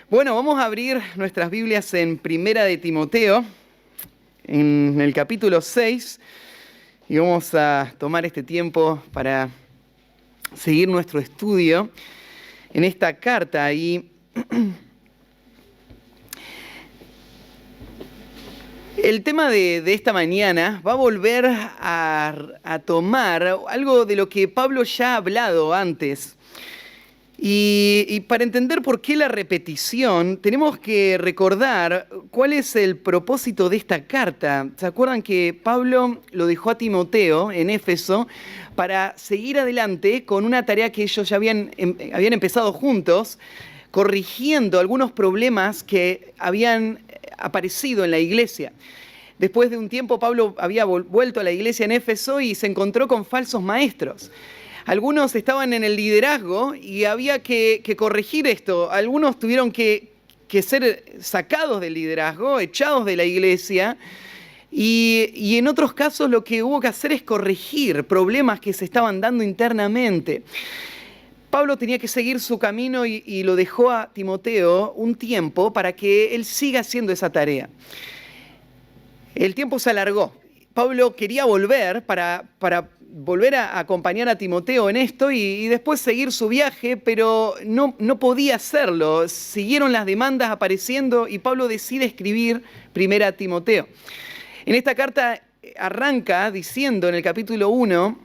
Bueno, vamos a abrir nuestras Biblias en Primera de Timoteo, en el capítulo 6, y vamos a tomar este tiempo para seguir nuestro estudio en esta carta. Y el tema de esta mañana va a volver a tomar algo de lo que Pablo ya ha hablado antes. Y para entender por qué la repetición, tenemos que recordar cuál es el propósito de esta carta. ¿Se acuerdan que Pablo lo dejó a Timoteo en Éfeso para seguir adelante con una tarea que ellos ya habían empezado juntos, corrigiendo algunos problemas que habían aparecido en la iglesia? Después de un tiempo, Pablo había vuelto a la iglesia en Éfeso y se encontró con falsos maestros. Algunos estaban en el liderazgo y había que corregir esto. Algunos tuvieron que ser sacados del liderazgo, echados de la iglesia. Y en otros casos lo que hubo que hacer es corregir problemas que se estaban dando internamente. Pablo tenía que seguir su camino y lo dejó a Timoteo un tiempo para que él siga haciendo esa tarea. El tiempo se alargó. Pablo quería volver para volver a acompañar a Timoteo en esto y después seguir su viaje, pero no podía hacerlo. Siguieron las demandas apareciendo y Pablo decide escribir Primera a Timoteo. En esta carta arranca diciendo en el capítulo 1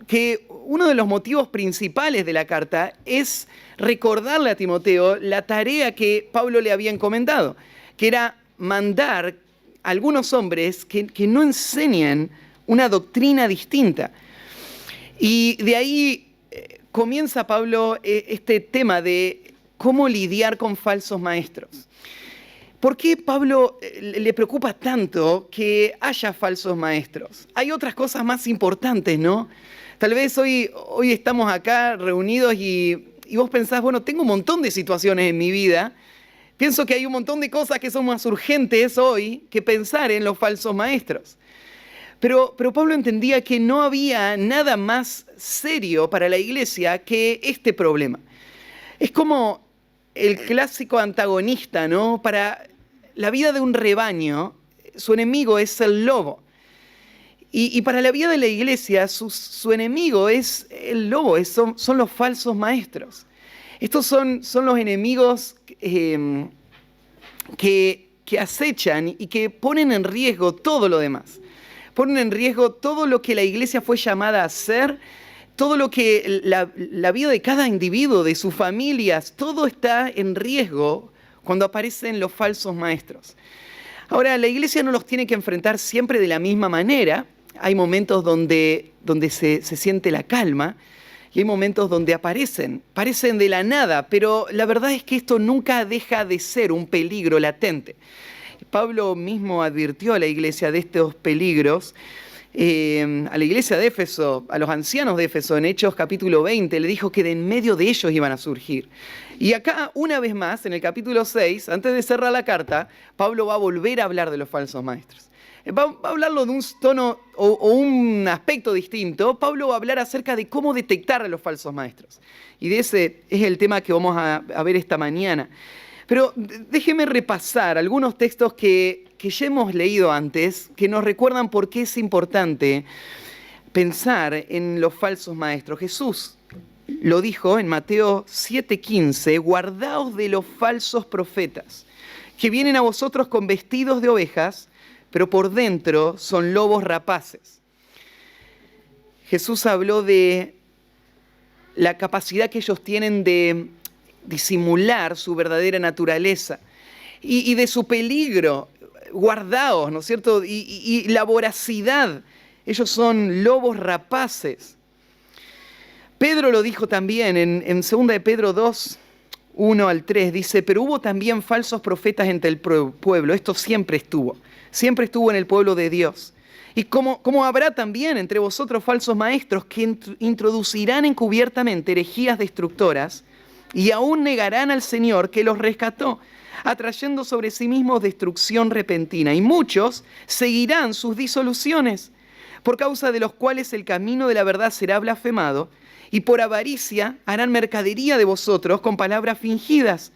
que uno de los motivos principales de la carta es recordarle a Timoteo la tarea que Pablo le había encomendado, que era mandar a algunos hombres que no enseñan una doctrina distinta. Y de ahí comienza Pablo este tema de cómo lidiar con falsos maestros. ¿Por qué Pablo le preocupa tanto que haya falsos maestros? Hay otras cosas más importantes, ¿no? Tal vez hoy estamos acá reunidos y vos pensás, bueno, tengo un montón de situaciones en mi vida. Pienso que hay un montón de cosas que son más urgentes hoy que pensar en los falsos maestros. Pero Pablo entendía que no había nada más serio para la iglesia que este problema. Es como el clásico antagonista, ¿no? Para la vida de un rebaño, su enemigo es el lobo. Y para la vida de la iglesia, su enemigo es el lobo, son los falsos maestros. Estos son los enemigos que acechan y que ponen en riesgo todo lo demás. Ponen en riesgo todo lo que la iglesia fue llamada a hacer, todo lo que la vida de cada individuo, de sus familias, todo está en riesgo cuando aparecen los falsos maestros. Ahora, la iglesia no los tiene que enfrentar siempre de la misma manera. Hay momentos donde se siente la calma y hay momentos donde parecen de la nada, pero la verdad es que esto nunca deja de ser un peligro latente. Pablo mismo advirtió a la iglesia de estos peligros, a la iglesia de Éfeso, a los ancianos de Éfeso, en Hechos capítulo 20, le dijo que de en medio de ellos iban a surgir. Y acá, una vez más, en el capítulo 6, antes de cerrar la carta, Pablo va a volver a hablar de los falsos maestros. Va a hablarlo de un tono o un aspecto distinto. Pablo va a hablar acerca de cómo detectar a los falsos maestros. Y de ese es el tema que vamos a ver esta mañana. Pero déjeme repasar algunos textos que ya hemos leído antes, que nos recuerdan por qué es importante pensar en los falsos maestros. Jesús lo dijo en Mateo 7:15, guardaos de los falsos profetas, que vienen a vosotros con vestidos de ovejas, pero por dentro son lobos rapaces. Jesús habló de la capacidad que ellos tienen de disimular su verdadera naturaleza y de su peligro. Guardaos, ¿no es cierto? Y la voracidad. Ellos son lobos rapaces. Pedro lo dijo también en 2 de Pedro 2, 1 al 3. Dice, pero hubo también falsos profetas entre el pueblo. Esto siempre estuvo en el pueblo de Dios. Y como habrá también entre vosotros falsos maestros que introducirán encubiertamente herejías destructoras y aún negarán al Señor que los rescató, atrayendo sobre sí mismos destrucción repentina. Y muchos seguirán sus disoluciones, por causa de los cuales el camino de la verdad será blasfemado, y por avaricia harán mercadería de vosotros con palabras fingidas.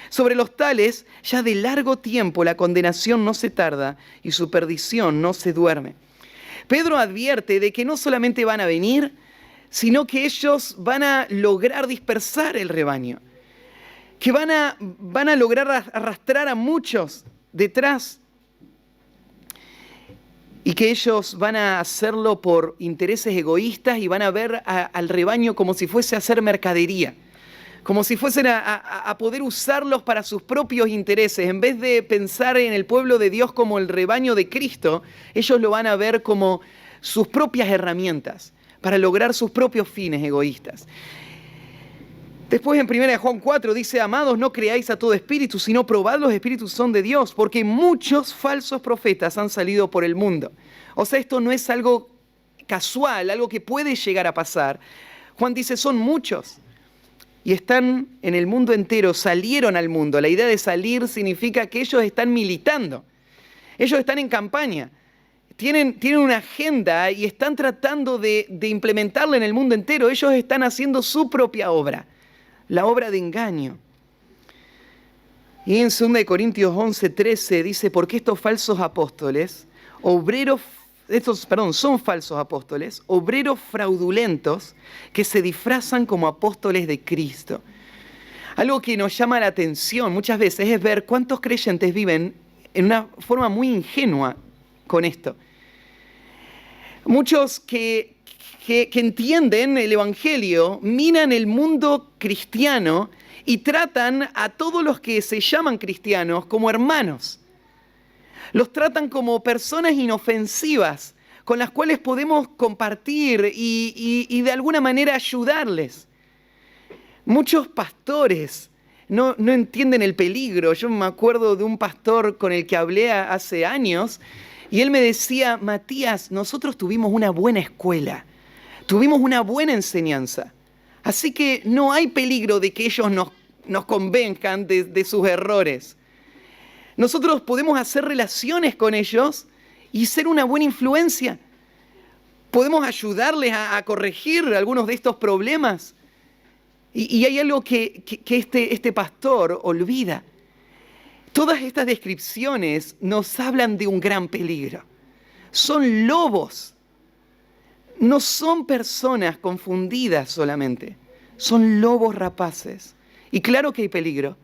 Sobre los tales, ya de largo tiempo la condenación no se tarda y su perdición no se duerme. Pedro advierte de que no solamente van a venir, sino que ellos van a lograr dispersar el rebaño, que van a lograr arrastrar a muchos detrás y que ellos van a hacerlo por intereses egoístas y van a ver al rebaño como si fuese a hacer mercadería, como si fuesen a poder usarlos para sus propios intereses. En vez de pensar en el pueblo de Dios como el rebaño de Cristo, ellos lo van a ver como sus propias herramientas para lograr sus propios fines egoístas. Después en 1 Juan 4 dice, amados, no creáis a todo espíritu, sino probad los espíritus son de Dios, porque muchos falsos profetas han salido por el mundo. O sea, esto no es algo casual, algo que puede llegar a pasar. Juan dice, son muchos. Y están en el mundo entero, salieron al mundo. La idea de salir significa que ellos están militando. Ellos están en campaña. Tienen una agenda y están tratando de implementarla en el mundo entero. Ellos están haciendo su propia obra, la obra de engaño. Y en 2 Corintios 11:13 dice, porque estos falsos apóstoles, son falsos apóstoles, obreros fraudulentos que se disfrazan como apóstoles de Cristo. Algo que nos llama la atención muchas veces es ver cuántos creyentes viven en una forma muy ingenua con esto. Muchos que entienden el Evangelio, miran el mundo cristiano y tratan a todos los que se llaman cristianos como hermanos. Los tratan como personas inofensivas con las cuales podemos compartir y de alguna manera ayudarles. Muchos pastores no entienden el peligro. Yo me acuerdo de un pastor con el que hablé hace años y él me decía, Matías, nosotros tuvimos una buena escuela, tuvimos una buena enseñanza, así que no hay peligro de que ellos nos convenzcan de sus errores. Nosotros podemos hacer relaciones con ellos y ser una buena influencia. Podemos ayudarles a corregir algunos de estos problemas. Y hay algo que este pastor olvida. Todas estas descripciones nos hablan de un gran peligro. Son lobos. No son personas confundidas solamente. Son lobos rapaces. Y claro que hay peligro.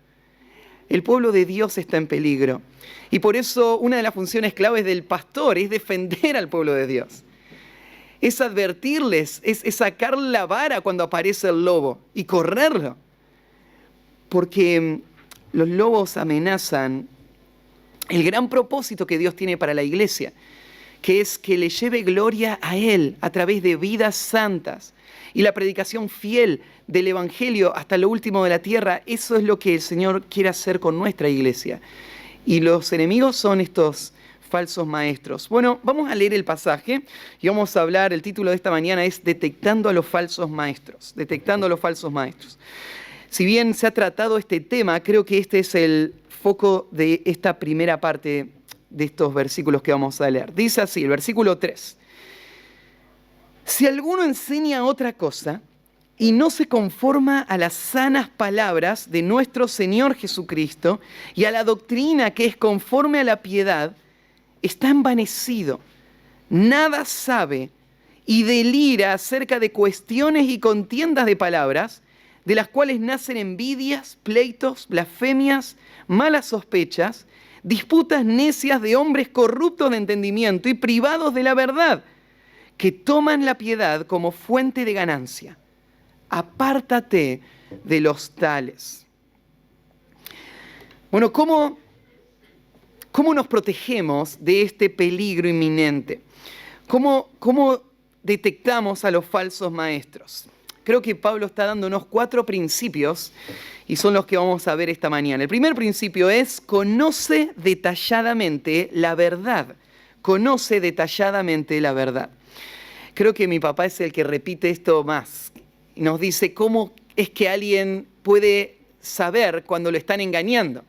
El pueblo de Dios está en peligro. Y por eso una de las funciones claves del pastor es defender al pueblo de Dios. Es advertirles, es sacar la vara cuando aparece el lobo y correrlo. Porque los lobos amenazan el gran propósito que Dios tiene para la iglesia, que es que le lleve gloria a Él a través de vidas santas y la predicación fiel del Evangelio hasta lo último de la tierra. Eso es lo que el Señor quiere hacer con nuestra iglesia. Y los enemigos son estos falsos maestros. Bueno, vamos a leer el pasaje y vamos a hablar, el título de esta mañana es Detectando a los falsos maestros. Detectando a los falsos maestros. Si bien se ha tratado este tema, creo que este es el foco de esta primera parte de estos versículos que vamos a leer. Dice así, el versículo 3. Si alguno enseña otra cosa y no se conforma a las sanas palabras de nuestro Señor Jesucristo y a la doctrina que es conforme a la piedad, está envanecido, nada sabe y delira acerca de cuestiones y contiendas de palabras, de las cuales nacen envidias, pleitos, blasfemias, malas sospechas, disputas necias de hombres corruptos de entendimiento y privados de la verdad, que toman la piedad como fuente de ganancia. Apártate de los tales. Bueno, ¿cómo nos protegemos de este peligro inminente? ¿Cómo detectamos a los falsos maestros? Creo que Pablo está dándonos 4 principios y son los que vamos a ver esta mañana. El primer principio es, conoce detalladamente la verdad. Conoce detalladamente la verdad. Creo que mi papá es el que repite esto más. Y nos dice, ¿cómo es que alguien puede saber cuando lo están engañando?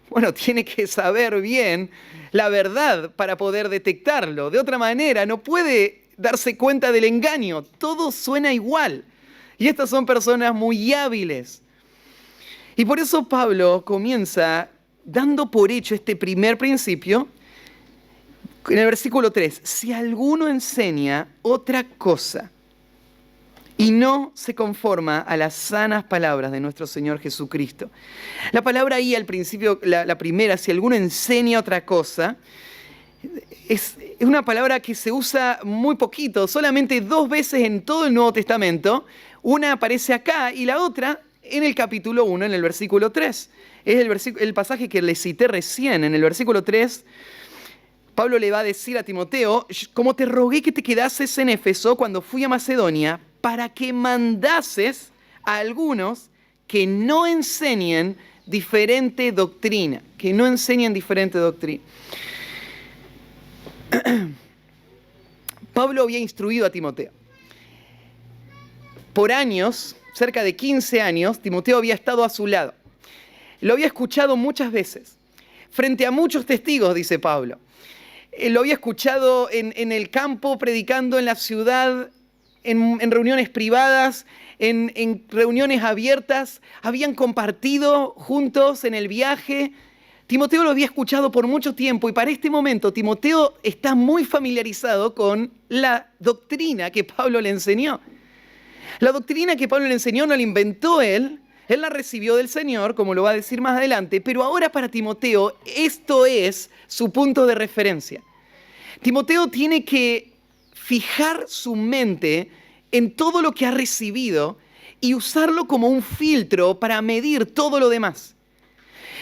Bueno, tiene que saber bien la verdad para poder detectarlo. De otra manera, no puede darse cuenta del engaño. Todo suena igual. Y estas son personas muy hábiles. Y por eso Pablo comienza dando por hecho este primer principio en el versículo 3. Si alguno enseña otra cosa y no se conforma a las sanas palabras de nuestro Señor Jesucristo. La palabra ahí al principio, la primera, si alguno enseña otra cosa, es una palabra que se usa muy poquito, solamente 2 veces en todo el Nuevo Testamento. Una aparece acá y la otra en el capítulo 1, en el versículo 3. Es el pasaje que le cité recién. En el versículo 3, Pablo le va a decir a Timoteo: como te rogué que te quedases en Éfeso cuando fui a Macedonia, para que mandases a algunos que no enseñen diferente doctrina. Que no enseñen diferente doctrina. Pablo había instruido a Timoteo. Por años, cerca de 15 años, Timoteo había estado a su lado. Lo había escuchado muchas veces, frente a muchos testigos, dice Pablo. Lo había escuchado en el campo, predicando en la ciudad, en reuniones privadas, en reuniones abiertas. Habían compartido juntos en el viaje. Timoteo lo había escuchado por mucho tiempo y para este momento Timoteo está muy familiarizado con la doctrina que Pablo le enseñó. La doctrina que Pablo le enseñó no la inventó él la recibió del Señor, como lo va a decir más adelante, pero ahora para Timoteo esto es su punto de referencia. Timoteo tiene que fijar su mente en todo lo que ha recibido y usarlo como un filtro para medir todo lo demás.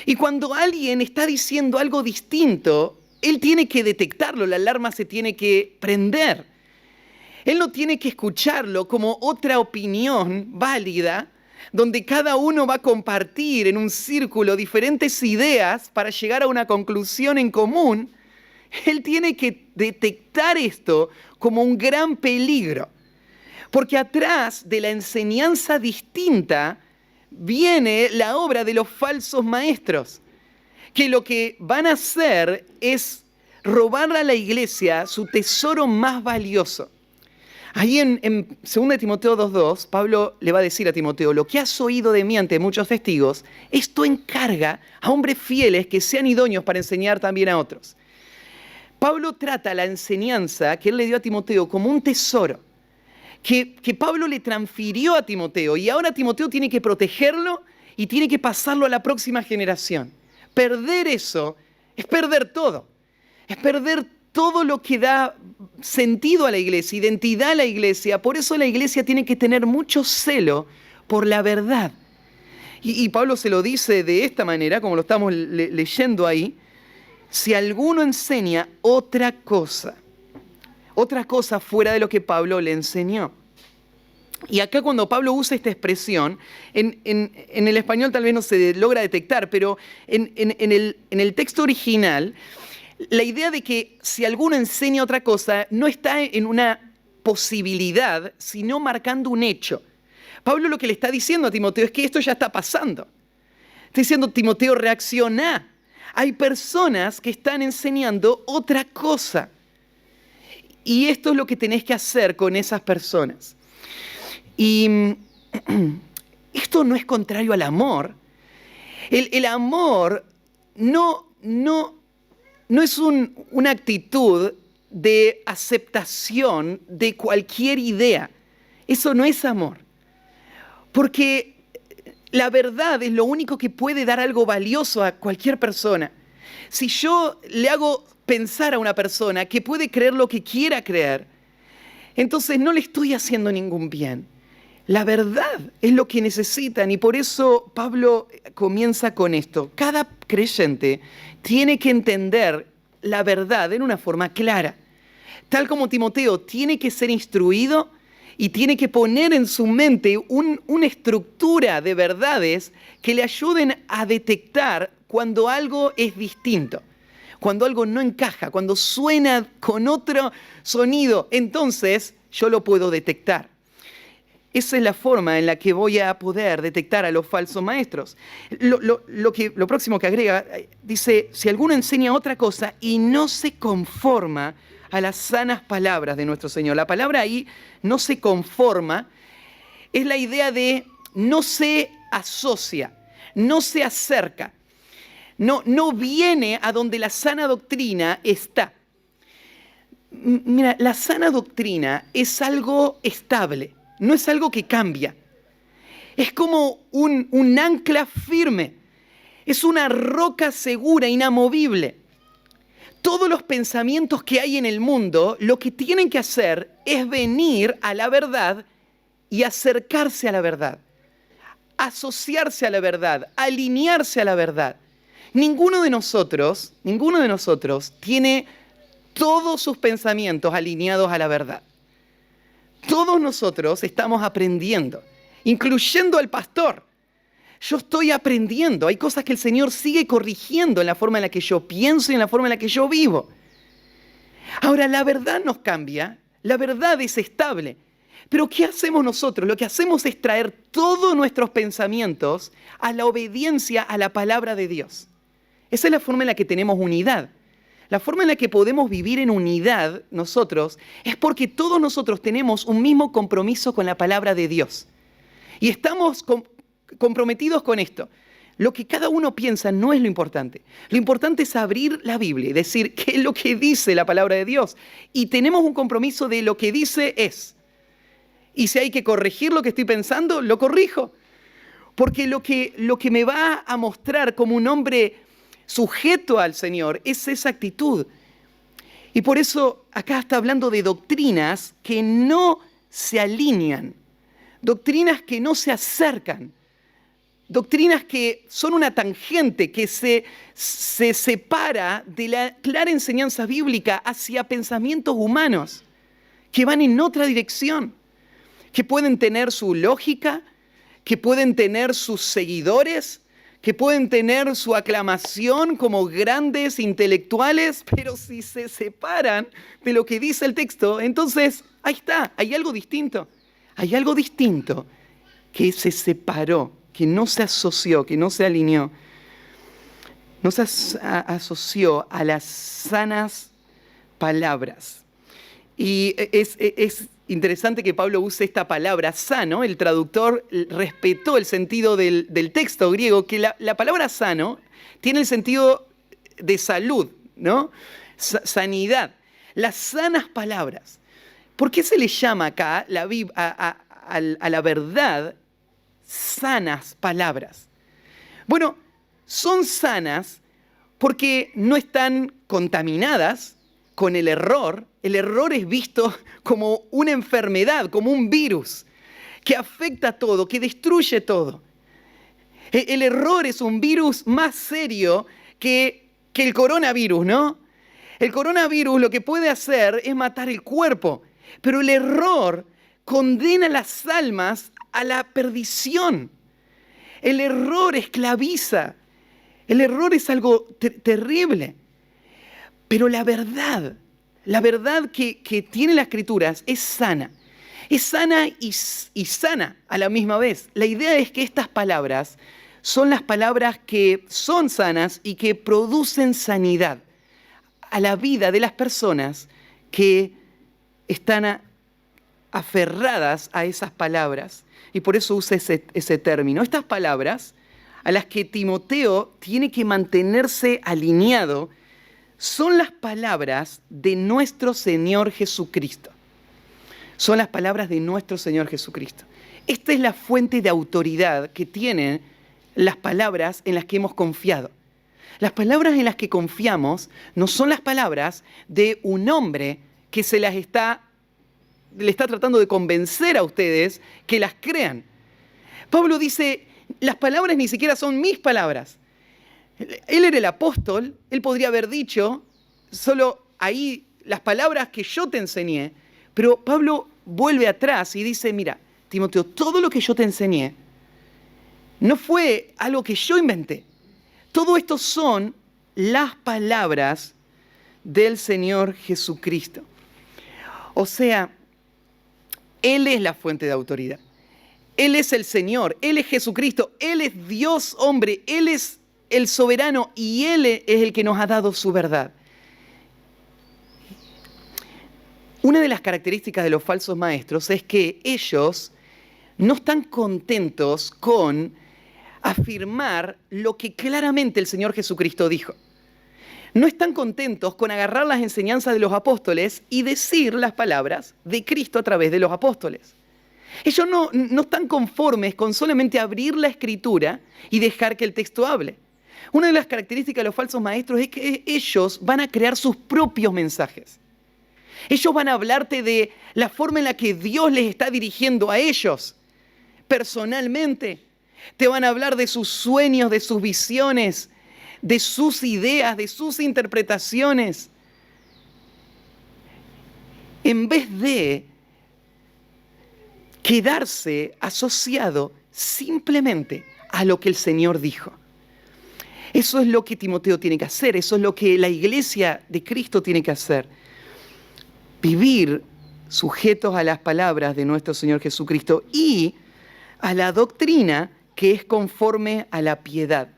Y cuando alguien está diciendo algo distinto, él tiene que detectarlo, la alarma se tiene que prender. Él no tiene que escucharlo como otra opinión válida, donde cada uno va a compartir en un círculo diferentes ideas para llegar a una conclusión en común. Él tiene que detectar esto como un gran peligro, porque atrás de la enseñanza distinta viene la obra de los falsos maestros, que lo que van a hacer es robar a la iglesia su tesoro más valioso. Ahí en 2 Timoteo 2:2, Pablo le va a decir a Timoteo: lo que has oído de mí ante muchos testigos, esto encarga a hombres fieles que sean idóneos para enseñar también a otros. Pablo trata la enseñanza que él le dio a Timoteo como un tesoro, que Pablo le transfirió a Timoteo, y ahora Timoteo tiene que protegerlo y tiene que pasarlo a la próxima generación. Perder eso es perder todo. Es perder todo lo que da sentido a la iglesia, identidad a la iglesia. Por eso la iglesia tiene que tener mucho celo por la verdad. Y Pablo se lo dice de esta manera, como lo estamos leyendo ahí: si alguno enseña otra cosa fuera de lo que Pablo le enseñó. Y acá cuando Pablo usa esta expresión, en el español tal vez no se logra detectar, pero en el texto original, la idea de que si alguno enseña otra cosa no está en una posibilidad, sino marcando un hecho. Pablo lo que le está diciendo a Timoteo es que esto ya está pasando. Está diciendo: Timoteo, reacciona. Hay personas que están enseñando otra cosa. Y esto es lo que tenés que hacer con esas personas. Y esto no es contrario al amor. El amor no es una actitud de aceptación de cualquier idea. Eso no es amor. Porque la verdad es lo único que puede dar algo valioso a cualquier persona. Si yo le hago pensar a una persona que puede creer lo que quiera creer, entonces no le estoy haciendo ningún bien. La verdad es lo que necesitan, y por eso Pablo comienza con esto. Cada creyente tiene que entender la verdad en una forma clara. Tal como Timoteo tiene que ser instruido y tiene que poner en su mente una estructura de verdades que le ayuden a detectar cuando algo es distinto, cuando algo no encaja, cuando suena con otro sonido. Entonces yo lo puedo detectar. Esa es la forma en la que voy a poder detectar a los falsos maestros. Lo próximo que agrega, dice: si alguno enseña otra cosa y no se conforma a las sanas palabras de nuestro Señor. La palabra ahí, no se conforma, es la idea de no se asocia, no se acerca, no viene a donde la sana doctrina está. Mira, la sana doctrina es algo estable, no es algo que cambia. Es como un ancla firme, es una roca segura, inamovible. Todos los pensamientos que hay en el mundo, lo que tienen que hacer es venir a la verdad y acercarse a la verdad, asociarse a la verdad, alinearse a la verdad. Ninguno de nosotros tiene todos sus pensamientos alineados a la verdad. Todos nosotros estamos aprendiendo, incluyendo al pastor. Yo estoy aprendiendo. Hay cosas que el Señor sigue corrigiendo en la forma en la que yo pienso y en la forma en la que yo vivo. Ahora, la verdad nos cambia, la verdad es estable. Pero ¿qué hacemos nosotros? Lo que hacemos es traer todos nuestros pensamientos a la obediencia a la palabra de Dios. Esa es la forma en la que tenemos unidad. La forma en la que podemos vivir en unidad nosotros es porque todos nosotros tenemos un mismo compromiso con la palabra de Dios. Y estamos comprometidos con esto. Lo que cada uno piensa no es lo importante. Lo importante es abrir la Biblia y decir qué es lo que dice la palabra de Dios. Y tenemos un compromiso de lo que dice es. Y si hay que corregir lo que estoy pensando, lo corrijo. Porque lo que me va a mostrar como un hombre sujeto al Señor es esa actitud. Y por eso acá está hablando de doctrinas que no se alinean, doctrinas que no se acercan, doctrinas que son una tangente, que se separa de la clara enseñanza bíblica hacia pensamientos humanos, que van en otra dirección, que pueden tener su lógica, que pueden tener sus seguidores, que pueden tener su aclamación como grandes intelectuales, pero si se separan de lo que dice el texto, entonces ahí está, hay algo distinto. Hay algo distinto que se separó, que no se asoció, que no se alineó. No se asoció a las sanas palabras. Y es interesante que Pablo use esta palabra sano. El traductor respetó el sentido del texto griego, que la palabra sano tiene el sentido de salud, ¿no? Sanidad. Las sanas palabras. ¿Por qué se le llama acá a la verdad sanas palabras? Bueno, son sanas porque no están contaminadas con el error. El error es visto como una enfermedad, como un virus que afecta todo, que destruye todo. El error es un virus más serio que el coronavirus, ¿no? El coronavirus lo que puede hacer es matar el cuerpo, pero el error condena las almas a la perdición. El error esclaviza. El error es algo terrible. Pero la verdad que tiene las Escrituras es sana. Es sana y sana a la misma vez. La idea es que estas palabras son las palabras que son sanas y que producen sanidad a la vida de las personas que están aferradas a esas palabras. Y por eso usa ese término. Estas palabras a las que Timoteo tiene que mantenerse alineado son las palabras de nuestro Señor Jesucristo. Son las palabras de nuestro Señor Jesucristo. Esta es la fuente de autoridad que tienen las palabras en las que hemos confiado. Las palabras en las que confiamos no son las palabras de un hombre que le está tratando de convencer a ustedes que las crean. Pablo dice, las palabras ni siquiera son mis palabras. Él era el apóstol, él podría haber dicho, solo ahí las palabras que yo te enseñé, pero Pablo vuelve atrás y dice, mira, Timoteo, todo lo que yo te enseñé no fue algo que yo inventé. Todo esto son las palabras del Señor Jesucristo. O sea, Él es la fuente de autoridad. Él es el Señor, Él es Jesucristo, Él es Dios hombre, Él es el soberano y Él es el que nos ha dado su verdad. Una de las características de los falsos maestros es que ellos no están contentos con afirmar lo que claramente el Señor Jesucristo dijo. No están contentos con agarrar las enseñanzas de los apóstoles y decir las palabras de Cristo a través de los apóstoles. Ellos no están conformes con solamente abrir la Escritura y dejar que el texto hable. Una de las características de los falsos maestros es que ellos van a crear sus propios mensajes. Ellos van a hablarte de la forma en la que Dios les está dirigiendo a ellos personalmente. Te van a hablar de sus sueños, de sus visiones, de sus ideas, de sus interpretaciones. En vez de quedarse asociado simplemente a lo que el Señor dijo. Eso es lo que Timoteo tiene que hacer, eso es lo que la iglesia de Cristo tiene que hacer. Vivir sujetos a las palabras de nuestro Señor Jesucristo y a la doctrina que es conforme a la piedad.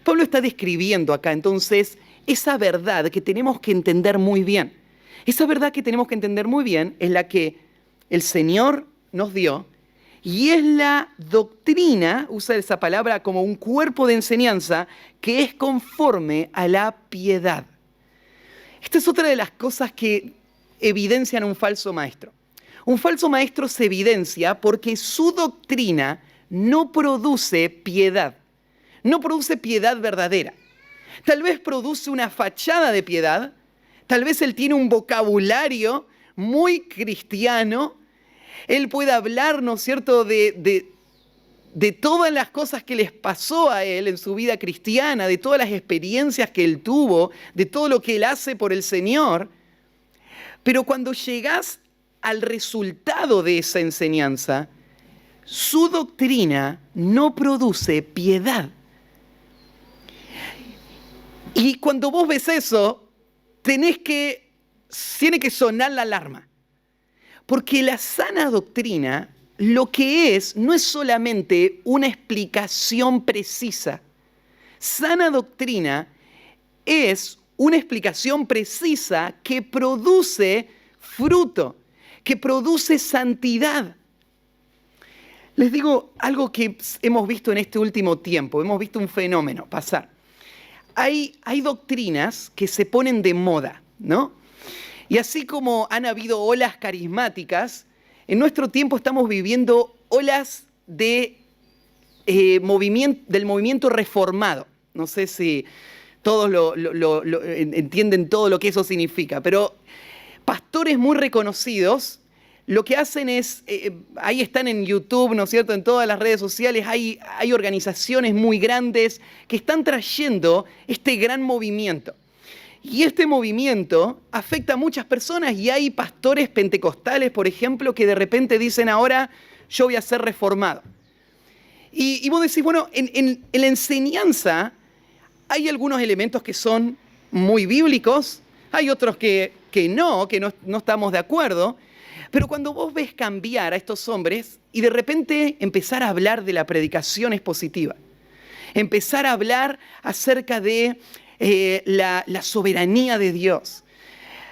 Pablo está describiendo acá entonces esa verdad que tenemos que entender muy bien. Esa verdad que tenemos que entender muy bien es la que el Señor nos dio y es la doctrina, usa esa palabra como un cuerpo de enseñanza que es conforme a la piedad. Esta es otra de las cosas que evidencian un falso maestro. Un falso maestro se evidencia porque su doctrina no produce piedad, no produce piedad verdadera. Tal vez produce una fachada de piedad, tal vez él tiene un vocabulario muy cristiano, él puede hablar, ¿no es cierto?, de todas las cosas que les pasó a él en su vida cristiana, de todas las experiencias que él tuvo, de todo lo que él hace por el Señor. Pero cuando llegas al resultado de esa enseñanza, su doctrina no produce piedad. Y cuando vos ves eso, tiene que sonar la alarma. Porque la sana doctrina lo que es no es solamente una explicación precisa. Sana doctrina es una explicación precisa que produce fruto, que produce santidad. Les digo algo que hemos visto en este último tiempo, hemos visto un fenómeno pasar. Hay doctrinas que se ponen de moda, ¿no? Y así como han habido olas carismáticas, en nuestro tiempo estamos viviendo olas del movimiento reformado. No sé si todos entienden todo lo que eso significa, pero pastores muy reconocidos lo que hacen es, ahí están en YouTube, ¿no es cierto?, en todas las redes sociales, hay organizaciones muy grandes que están trayendo este gran movimiento. Y este movimiento afecta a muchas personas y hay pastores pentecostales, por ejemplo, que de repente dicen ahora yo voy a ser reformado. Y vos decís, bueno, en la enseñanza hay algunos elementos que son muy bíblicos, hay otros que no estamos de acuerdo, pero cuando vos ves cambiar a estos hombres y de repente empezar a hablar de la predicación expositiva, empezar a hablar acerca de la soberanía de Dios,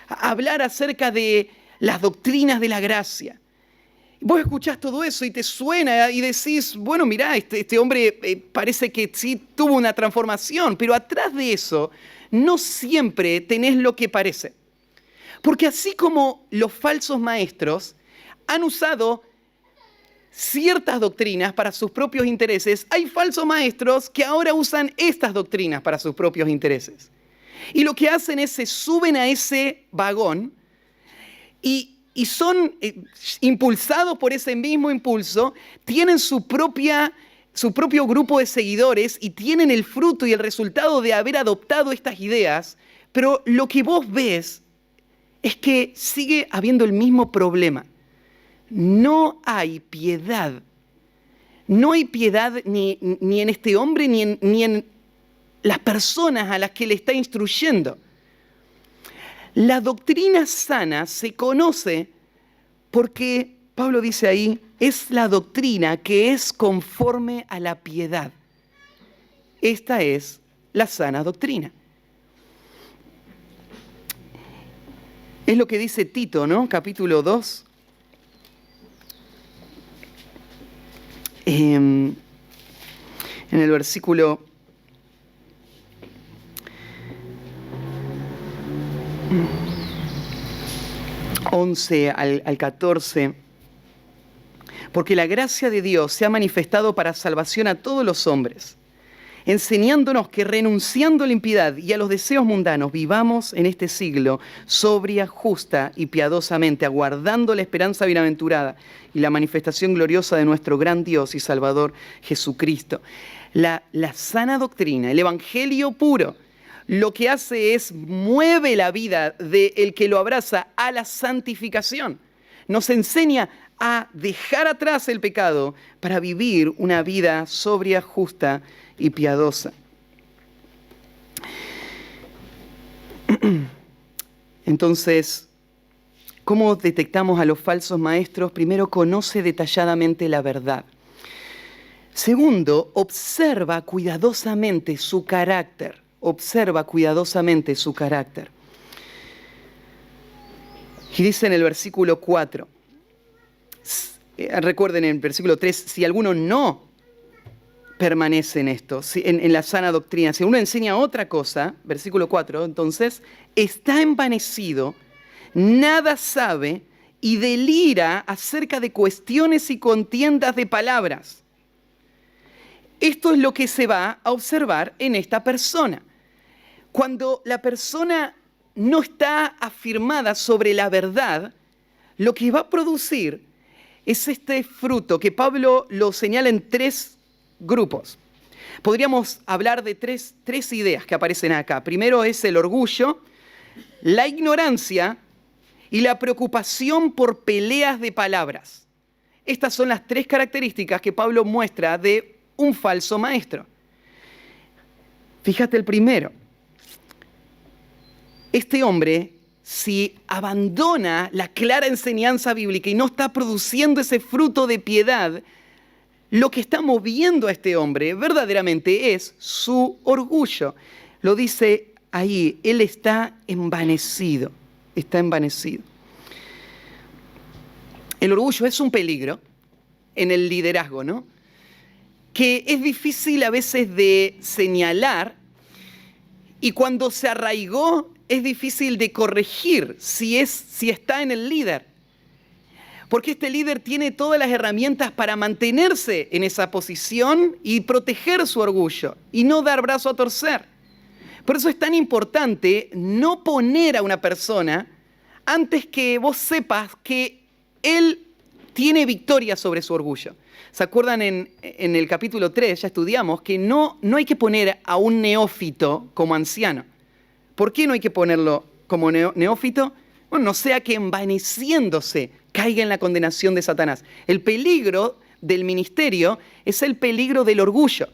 hablar acerca de las doctrinas de la gracia. Vos escuchás todo eso y te suena y decís, bueno, mirá, este hombre parece que sí tuvo una transformación, pero atrás de eso no siempre tenés lo que parece. Porque así como los falsos maestros han usado ciertas doctrinas para sus propios intereses, hay falsos maestros que ahora usan estas doctrinas para sus propios intereses. Y lo que hacen es se suben a ese vagón y son impulsados por ese mismo impulso, tienen su propio grupo de seguidores y tienen el fruto y el resultado de haber adoptado estas ideas, pero lo que vos ves es que sigue habiendo el mismo problema. No hay piedad. No hay piedad ni en este hombre ni en las personas a las que le está instruyendo. La doctrina sana se conoce porque, Pablo dice ahí, es la doctrina que es conforme a la piedad. Esta es la sana doctrina. Es lo que dice Tito, ¿no? Capítulo 2. En el versículo 11 al 14, porque la gracia de Dios se ha manifestado para salvación a todos los hombres, enseñándonos que renunciando a la impiedad y a los deseos mundanos, vivamos en este siglo sobria, justa y piadosamente, aguardando la esperanza bienaventurada y la manifestación gloriosa de nuestro gran Dios y Salvador Jesucristo. La sana doctrina, el evangelio puro, lo que hace es mueve la vida del que lo abraza a la santificación. Nos enseña a dejar atrás el pecado para vivir una vida sobria, justa y piadosa. Entonces, ¿cómo detectamos a los falsos maestros? Primero, conoce detalladamente la verdad. Segundo, observa cuidadosamente su carácter. Observa cuidadosamente su carácter. Y dice en el versículo 4, recuerden en el versículo 3, si alguno no permanece en esto, en la sana doctrina, si uno enseña otra cosa, versículo 4, entonces, está envanecido, nada sabe y delira acerca de cuestiones y contiendas de palabras. Esto es lo que se va a observar en esta persona. Cuando la persona no está afirmada sobre la verdad, lo que va a producir es este fruto que Pablo lo señala en 3 grupos. Podríamos hablar de tres ideas que aparecen acá. Primero es el orgullo, la ignorancia y la preocupación por peleas de palabras. Estas son las 3 características que Pablo muestra de un falso maestro. Fíjate el primero. Este hombre, si abandona la clara enseñanza bíblica y no está produciendo ese fruto de piedad, lo que está moviendo a este hombre verdaderamente es su orgullo. Lo dice ahí, él está envanecido, está envanecido. El orgullo es un peligro en el liderazgo, ¿no? Que es difícil a veces de señalar y cuando se arraigó es difícil de corregir si está en el líder. Porque este líder tiene todas las herramientas para mantenerse en esa posición y proteger su orgullo y no dar brazo a torcer. Por eso es tan importante no poner a una persona antes que vos sepas que él tiene victoria sobre su orgullo. ¿Se acuerdan en el capítulo 3, ya estudiamos, que no hay que poner a un neófito como anciano? ¿Por qué no hay que ponerlo como neófito? Bueno, no sea que envaneciéndose caiga en la condenación de Satanás. El peligro del ministerio es el peligro del orgullo.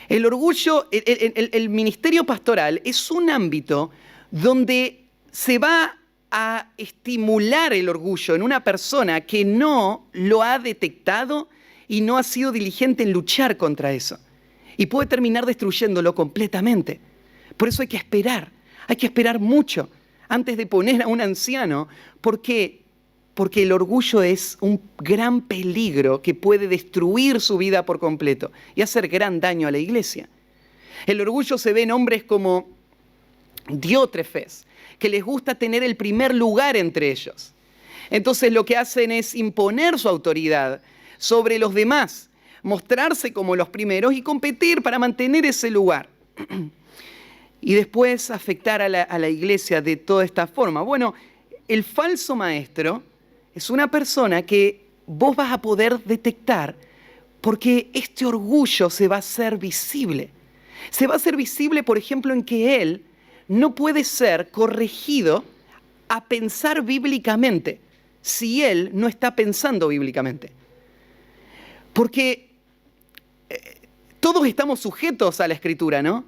El orgullo, el ministerio pastoral es un ámbito donde se va a estimular el orgullo en una persona que no lo ha detectado y no ha sido diligente en luchar contra eso. Y puede terminar destruyéndolo completamente. Por eso hay que esperar mucho antes de poner a un anciano. ¿Por qué? Porque el orgullo es un gran peligro que puede destruir su vida por completo y hacer gran daño a la iglesia. El orgullo se ve en hombres como Diótrefes, que les gusta tener el primer lugar entre ellos. Entonces lo que hacen es imponer su autoridad sobre los demás, mostrarse como los primeros y competir para mantener ese lugar. Y después afectar a la iglesia de toda esta forma. Bueno, el falso maestro es una persona que vos vas a poder detectar porque este orgullo se va a hacer visible. Se va a hacer visible, por ejemplo, en que él no puede ser corregido a pensar bíblicamente si él no está pensando bíblicamente. Porque todos estamos sujetos a la Escritura, ¿no?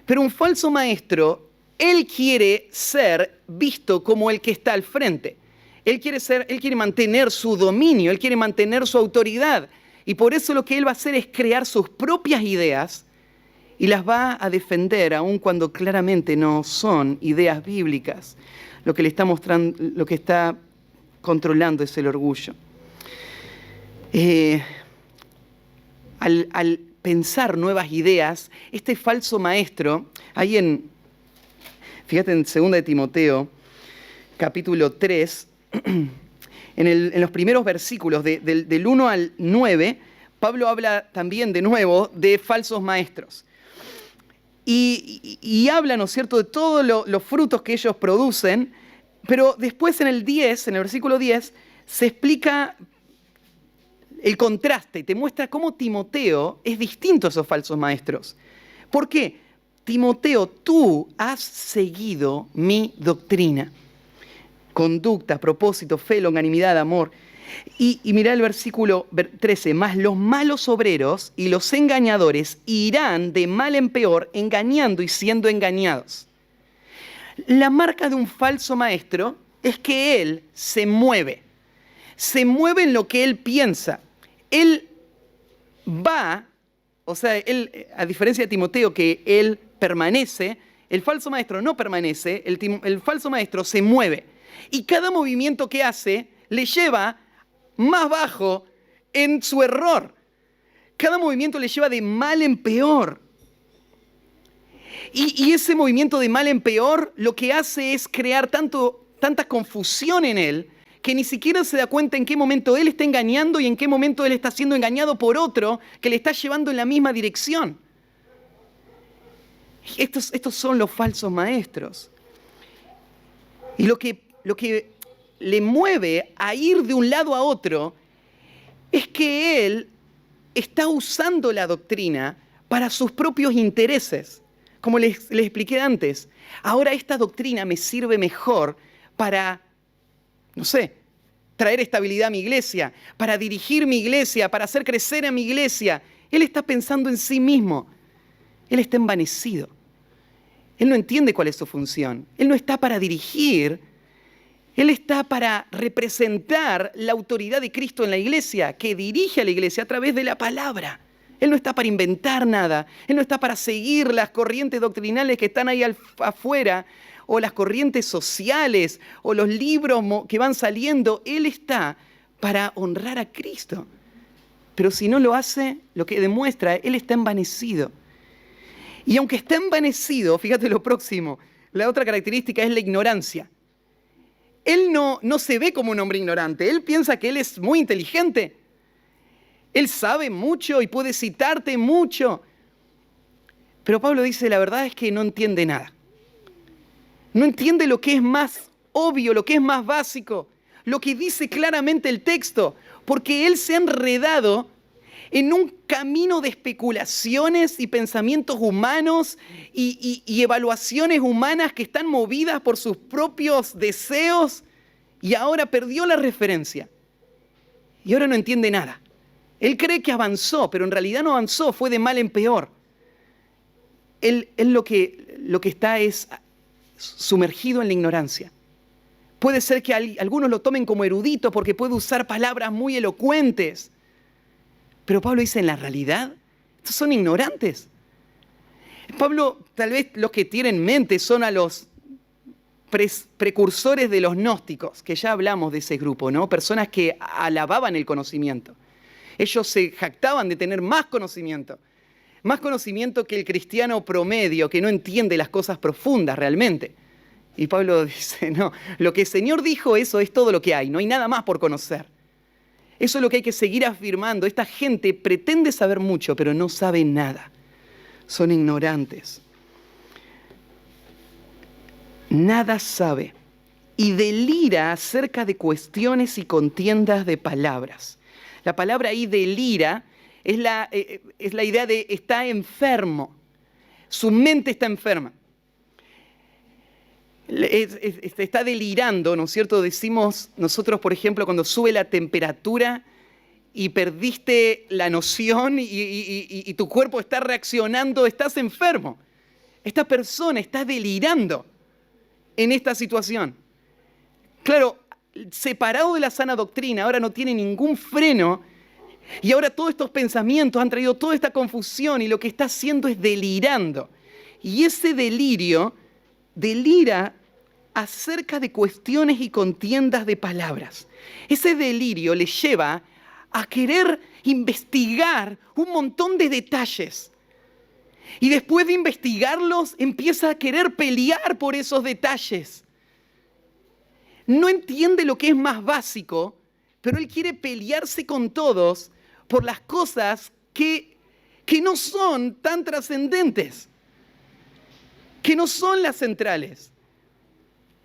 Pero un falso maestro, él quiere ser visto como el que está al frente. Él quiere mantener su dominio, él quiere mantener su autoridad. Y por eso lo que él va a hacer es crear sus propias ideas y las va a defender, aun cuando claramente no son ideas bíblicas. Lo que le está mostrando, lo que está controlando es el orgullo. Al pensar nuevas ideas, este falso maestro, fíjate en 2 de Timoteo, capítulo 3, en los primeros versículos, del 1 al 9, Pablo habla también de nuevo de falsos maestros. Y habla, ¿no es cierto?, de todos los frutos que ellos producen, pero después en el versículo 10, se explica el contraste, te muestra cómo Timoteo es distinto a esos falsos maestros. ¿Por qué? Timoteo, tú has seguido mi doctrina, conducta, propósito, fe, longanimidad, amor. Y mirá el versículo 13, más los malos obreros y los engañadores irán de mal en peor, engañando y siendo engañados. La marca de un falso maestro es que él se mueve en lo que él piensa. Él va, o sea, él, a diferencia de Timoteo, que él permanece, el falso maestro no permanece, el falso maestro se mueve. Y cada movimiento que hace le lleva más bajo en su error. Cada movimiento le lleva de mal en peor. Y ese movimiento de mal en peor lo que hace es crear tanta confusión en él que ni siquiera se da cuenta en qué momento él está engañando y en qué momento él está siendo engañado por otro que le está llevando en la misma dirección. Estos son los falsos maestros. Y lo que le mueve a ir de un lado a otro es que él está usando la doctrina para sus propios intereses. Como les expliqué antes, ahora esta doctrina me sirve mejor para, no sé, traer estabilidad a mi iglesia, para dirigir mi iglesia, para hacer crecer a mi iglesia. Él está pensando en sí mismo. Él está envanecido. Él no entiende cuál es su función. Él no está para dirigir. Él está para representar la autoridad de Cristo en la iglesia, que dirige a la iglesia a través de la palabra. Él no está para inventar nada. Él no está para seguir las corrientes doctrinales que están ahí afuera, o las corrientes sociales, o los libros que van saliendo. Él está para honrar a Cristo. Pero si no lo hace, lo que demuestra, él está envanecido. Y aunque está envanecido, fíjate lo próximo, la otra característica es la ignorancia. Él no se ve como un hombre ignorante. Él piensa que él es muy inteligente. Él sabe mucho y puede citarte mucho. Pero Pablo dice, la verdad es que no entiende nada. No entiende lo que es más obvio, lo que es más básico, lo que dice claramente el texto, porque él se ha enredado en un camino de especulaciones y pensamientos humanos y evaluaciones humanas que están movidas por sus propios deseos, y ahora perdió la referencia. Y ahora no entiende nada. Él cree que avanzó, pero en realidad no avanzó, fue de mal en peor. Él lo que está es sumergido en la ignorancia. Puede ser que algunos lo tomen como erudito porque puede usar palabras muy elocuentes. Pero Pablo dice, en la realidad, estos son ignorantes. Pablo, tal vez los que tienen en mente son a los precursores de los gnósticos, que ya hablamos de ese grupo, ¿no? Personas que alababan el conocimiento. Ellos se jactaban de tener más conocimiento que el cristiano promedio, que no entiende las cosas profundas realmente. Y Pablo dice, no, lo que el Señor dijo, eso es todo lo que hay, no hay nada más por conocer. Eso es lo que hay que seguir afirmando. Esta gente pretende saber mucho, pero no sabe nada. Son ignorantes. Nada sabe. Y delira acerca de cuestiones y contiendas de palabras. La palabra ahí delira es la idea de está enfermo. Su mente está enferma. Está delirando, ¿no es cierto? Decimos nosotros, por ejemplo, cuando sube la temperatura y perdiste la noción y tu cuerpo está reaccionando, estás enfermo. Esta persona está delirando en esta situación. Claro, separado de la sana doctrina, ahora no tiene ningún freno, y ahora todos estos pensamientos han traído toda esta confusión, y lo que está haciendo es delirando. Y ese delira acerca de cuestiones y contiendas de palabras. Ese delirio le lleva a querer investigar un montón de detalles. Y después de investigarlos, empieza a querer pelear por esos detalles. No entiende lo que es más básico, pero él quiere pelearse con todos por las cosas que no son tan trascendentes, que no son las centrales.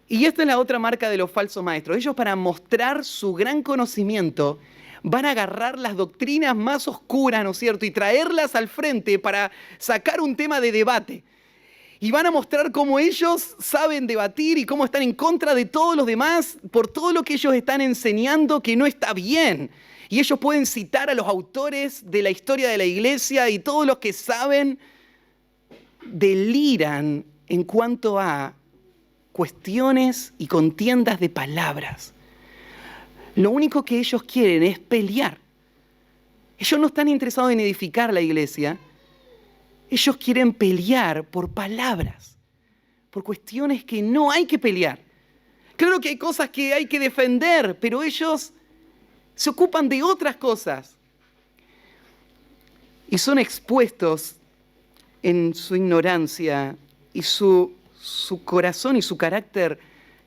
Y esta es la otra marca de los falsos maestros. Ellos, para mostrar su gran conocimiento, van a agarrar las doctrinas más oscuras, ¿no es cierto?, y traerlas al frente para sacar un tema de debate. Y van a mostrar cómo ellos saben debatir y cómo están en contra de todos los demás por todo lo que ellos están enseñando que no está bien. Y ellos pueden citar a los autores de la historia de la iglesia y todos los que saben deliran en cuanto a cuestiones y contiendas de palabras. Lo único que ellos quieren es pelear. Ellos no están interesados en edificar la iglesia. Ellos quieren pelear por palabras, por cuestiones que no hay que pelear. Claro que hay cosas que hay que defender, pero ellos se ocupan de otras cosas. Y son expuestos en su ignorancia y su corazón y su carácter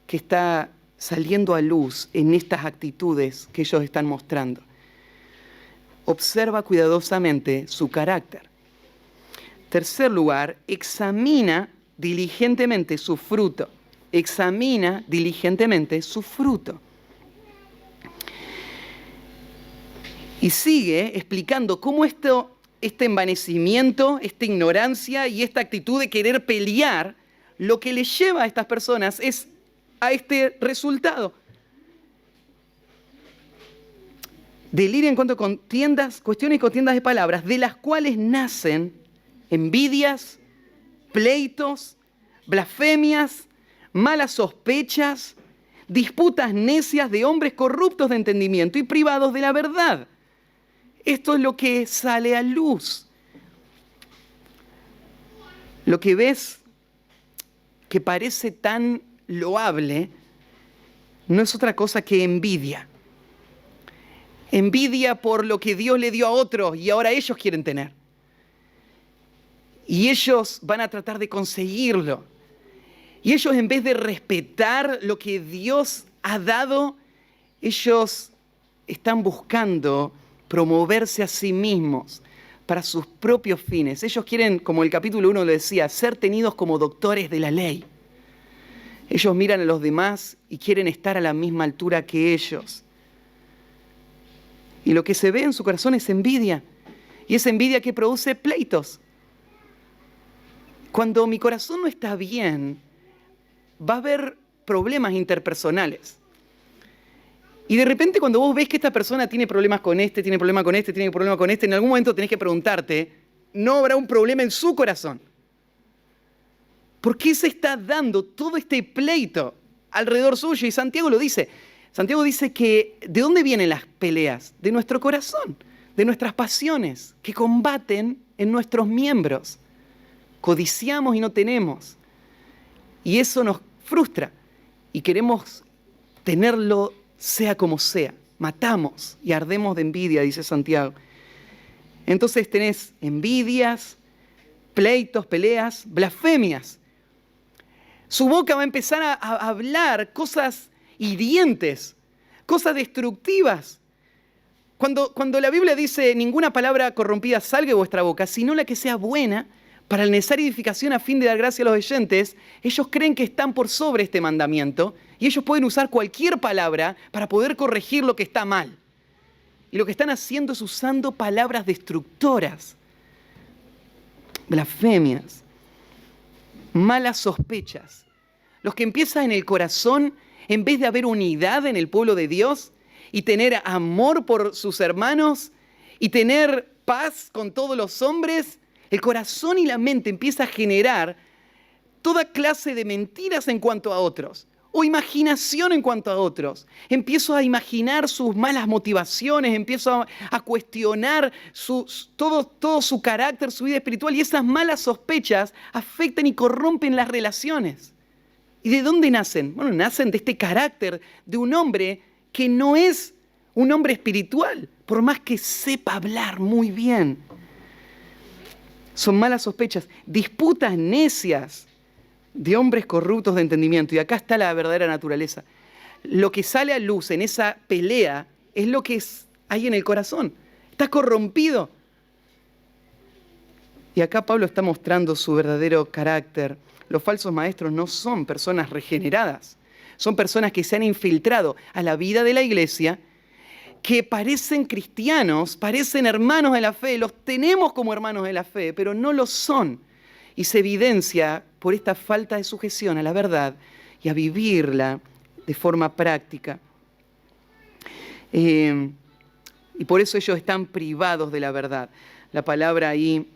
que está saliendo a luz en estas actitudes que ellos están mostrando. Observa cuidadosamente su carácter. Tercer lugar, examina diligentemente su fruto. Examina diligentemente su fruto. Y sigue explicando cómo este envanecimiento, esta ignorancia y esta actitud de querer pelear, lo que les lleva a estas personas es a este resultado. Deliria en cuanto a cuestiones y contiendas de palabras, de las cuales nacen envidias, pleitos, blasfemias, malas sospechas, disputas necias de hombres corruptos de entendimiento y privados de la verdad. Esto es lo que sale a luz. Lo que ves que parece tan loable no es otra cosa que envidia. Envidia por lo que Dios le dio a otros y ahora ellos quieren tener. Y ellos van a tratar de conseguirlo. Y ellos, en vez de respetar lo que Dios ha dado, ellos están buscando promoverse a sí mismos para sus propios fines. Ellos quieren, como el capítulo 1 lo decía, ser tenidos como doctores de la ley. Ellos miran a los demás y quieren estar a la misma altura que ellos. Y lo que se ve en su corazón es envidia. Y es envidia que produce pleitos. Cuando mi corazón no está bien, va a haber problemas interpersonales. Y de repente cuando vos ves que esta persona tiene problemas con este, tiene problemas con este, tiene problemas con este, en algún momento tenés que preguntarte, ¿no habrá un problema en su corazón? ¿Por qué se está dando todo este pleito alrededor suyo? Y Santiago lo dice. Santiago dice que ¿de dónde vienen las peleas? De nuestro corazón, de nuestras pasiones que combaten en nuestros miembros. Codiciamos y no tenemos. Y eso nos frustra. Y queremos tenerlo sea como sea. Matamos y ardemos de envidia, dice Santiago. Entonces tenés envidias, pleitos, peleas, blasfemias. Su boca va a empezar a hablar cosas hirientes, cosas destructivas. Cuando la Biblia dice ninguna palabra corrompida salga de vuestra boca, sino la que sea buena para la necesaria edificación a fin de dar gracia a los oyentes, ellos creen que están por sobre este mandamiento y ellos pueden usar cualquier palabra para poder corregir lo que está mal. Y lo que están haciendo es usando palabras destructoras, blasfemias, malas sospechas. Los que empiezan en el corazón, en vez de haber unidad en el pueblo de Dios y tener amor por sus hermanos y tener paz con todos los hombres, el corazón y la mente empieza a generar toda clase de mentiras en cuanto a otros o imaginación en cuanto a otros. Empiezo a imaginar sus malas motivaciones, empiezo a cuestionar todo su carácter, su vida espiritual, y esas malas sospechas afectan y corrompen las relaciones. ¿Y de dónde nacen? Bueno, nacen de este carácter de un hombre que no es un hombre espiritual, por más que sepa hablar muy bien. Son malas sospechas, disputas necias de hombres corruptos de entendimiento. Y acá está la verdadera naturaleza. Lo que sale a luz en esa pelea es lo que hay en el corazón. Está corrompido. Y acá Pablo está mostrando su verdadero carácter. Los falsos maestros no son personas regeneradas. Son personas que se han infiltrado a la vida de la iglesia, que parecen cristianos, parecen hermanos de la fe, los tenemos como hermanos de la fe, pero no lo son. Y se evidencia por esta falta de sujeción a la verdad y a vivirla de forma práctica. Y por eso ellos están privados de la verdad. La palabra ahí,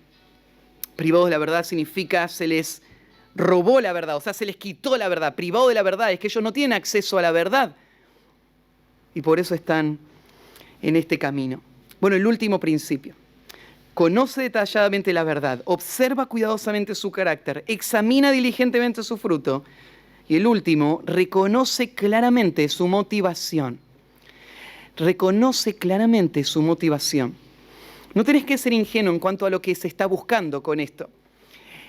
privados de la verdad, significa se les robó la verdad, o sea, se les quitó la verdad. Privado de la verdad es que ellos no tienen acceso a la verdad. Y por eso están en este camino. Bueno, el último principio. Conoce detalladamente la verdad, observa cuidadosamente su carácter, examina diligentemente su fruto. Y el último, reconoce claramente su motivación. Reconoce claramente su motivación. No tenés que ser ingenuo en cuanto a lo que se está buscando con esto.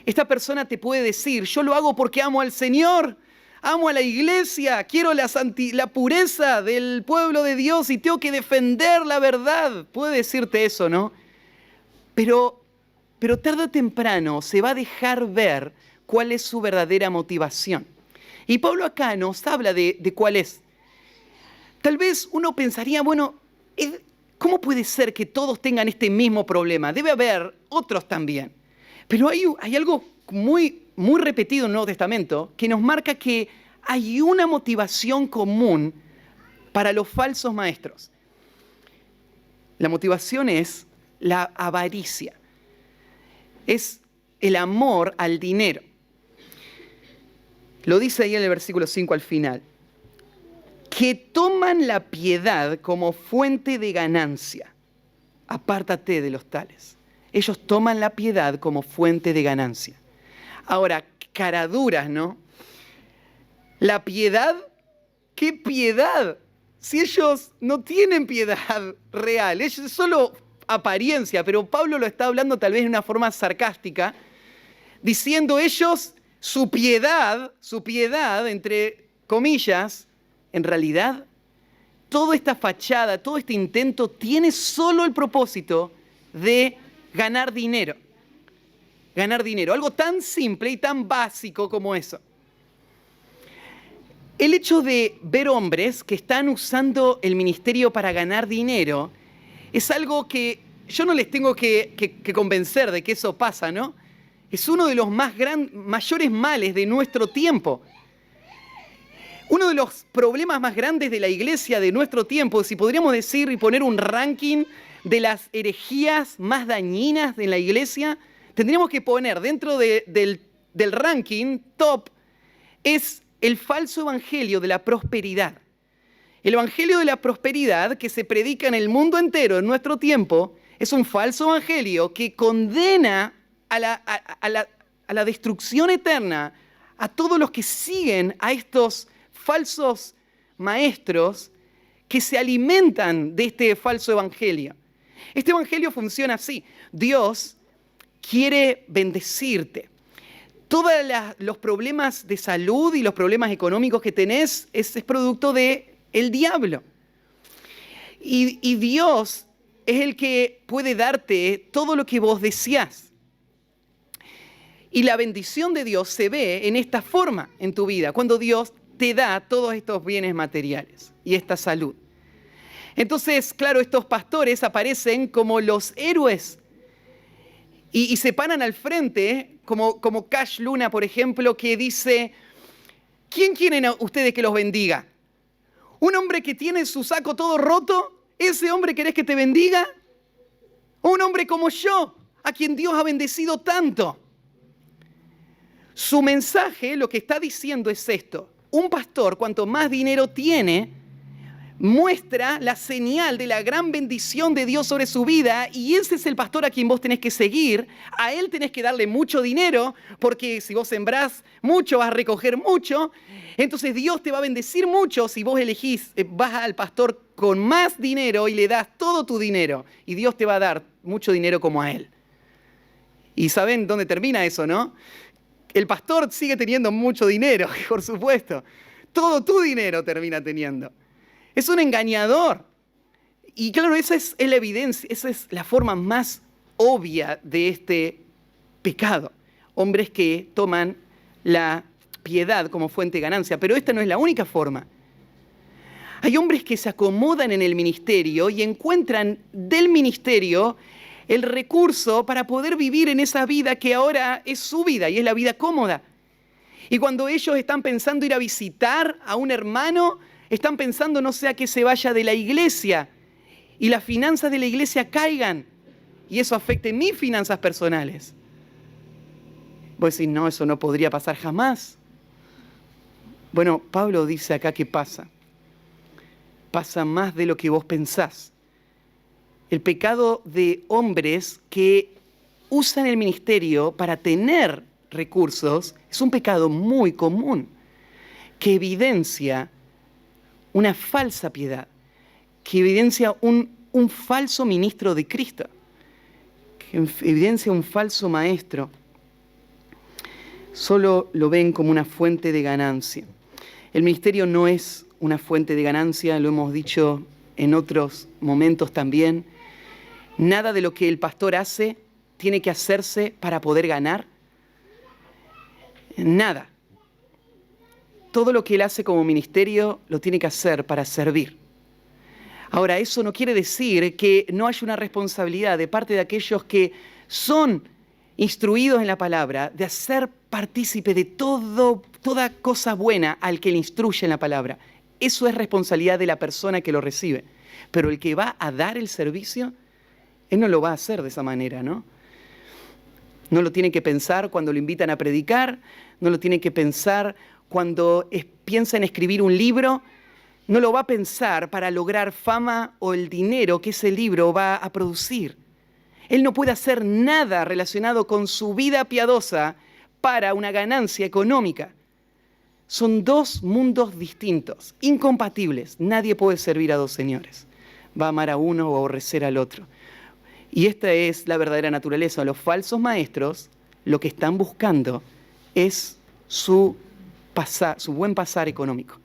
Esta persona te puede decir, yo lo hago porque amo al Señor, amo a la iglesia, quiero la pureza del pueblo de Dios y tengo que defender la verdad. Puede decirte eso, ¿no? Pero tarde o temprano se va a dejar ver cuál es su verdadera motivación. Y Pablo acá nos habla de cuál es. Tal vez uno pensaría, bueno, ¿cómo puede ser que todos tengan este mismo problema? Debe haber otros también. Pero hay algo muy, muy repetido en el Nuevo Testamento que nos marca que hay una motivación común para los falsos maestros. La motivación es la avaricia. Es el amor al dinero. Lo dice ahí en el versículo 5 al final. Que toman la piedad como fuente de ganancia. Apártate de los tales. Ellos toman la piedad como fuente de ganancia. Ahora, caraduras, ¿no? La piedad, ¿qué piedad? Si ellos no tienen piedad real, es solo apariencia, pero Pablo lo está hablando tal vez de una forma sarcástica, diciendo ellos, su piedad, entre comillas, en realidad, toda esta fachada, todo este intento tiene solo el propósito de ganar dinero. Ganar dinero, algo tan simple y tan básico como eso. El hecho de ver hombres que están usando el ministerio para ganar dinero es algo que yo no les tengo que convencer de que eso pasa, ¿no? Es uno de los mayores males de nuestro tiempo. Uno de los problemas más grandes de la iglesia de nuestro tiempo, si podríamos decir y poner un ranking de las herejías más dañinas de la iglesia, tendríamos que poner dentro del ranking top, es el falso evangelio de la prosperidad. El evangelio de la prosperidad que se predica en el mundo entero en nuestro tiempo es un falso evangelio que condena a la destrucción eterna a todos los que siguen a estos falsos maestros que se alimentan de este falso evangelio. Este evangelio funciona así. Dios quiere bendecirte. Todos los problemas de salud y los problemas económicos que tenés es producto del diablo. Y Dios es el que puede darte todo lo que vos deseás. Y la bendición de Dios se ve en esta forma en tu vida, cuando Dios te da todos estos bienes materiales y esta salud. Entonces, claro, estos pastores aparecen como los héroes y se paran al frente, como Cash Luna, por ejemplo, que dice, ¿quién quieren ustedes que los bendiga? ¿Un hombre que tiene su saco todo roto? ¿Ese hombre querés que te bendiga? ¿O un hombre como yo, a quien Dios ha bendecido tanto? Su mensaje lo que está diciendo es esto. Un pastor, cuanto más dinero tiene, muestra la señal de la gran bendición de Dios sobre su vida, y ese es el pastor a quien vos tenés que seguir. A él tenés que darle mucho dinero, porque si vos sembrás mucho vas a recoger mucho. Entonces Dios te va a bendecir mucho si vos elegís, vas al pastor con más dinero y le das todo tu dinero, y Dios te va a dar mucho dinero como a él. Y ¿saben dónde termina eso, no? El pastor sigue teniendo mucho dinero, por supuesto. Todo tu dinero termina teniendo. Es un engañador. Y claro, esa es la evidencia, esa es la forma más obvia de este pecado. Hombres que toman la piedad como fuente de ganancia, pero esta no es la única forma. Hay hombres que se acomodan en el ministerio y encuentran del ministerio el recurso para poder vivir en esa vida que ahora es su vida y es la vida cómoda. Y cuando ellos están pensando ir a visitar a un hermano, están pensando no sea que se vaya de la iglesia y las finanzas de la iglesia caigan y eso afecte mis finanzas personales. Vos decís, no, eso no podría pasar jamás. Bueno, Pablo dice acá que pasa. Pasa más de lo que vos pensás. El pecado de hombres que usan el ministerio para tener recursos es un pecado muy común que evidencia una falsa piedad, que evidencia un falso ministro de Cristo, que evidencia un falso maestro. Solo lo ven como una fuente de ganancia. El ministerio no es una fuente de ganancia, lo hemos dicho en otros momentos también. Nada de lo que el pastor hace tiene que hacerse para poder ganar. Nada. Todo lo que él hace como ministerio lo tiene que hacer para servir. Ahora, eso no quiere decir que no haya una responsabilidad de parte de aquellos que son instruidos en la palabra de hacer partícipe de toda cosa buena al que le instruye en la palabra. Eso es responsabilidad de la persona que lo recibe. Pero el que va a dar el servicio, él no lo va a hacer de esa manera, ¿no? No lo tiene que pensar cuando lo invitan a predicar, no lo tiene que pensar cuando piensa en escribir un libro, no lo va a pensar para lograr fama o el dinero que ese libro va a producir. Él no puede hacer nada relacionado con su vida piadosa para una ganancia económica. Son dos mundos distintos, incompatibles. Nadie puede servir a dos señores. Va a amar a uno o aborrecer al otro. Y esta es la verdadera naturaleza. Los falsos maestros lo que están buscando es su buen pasar económico.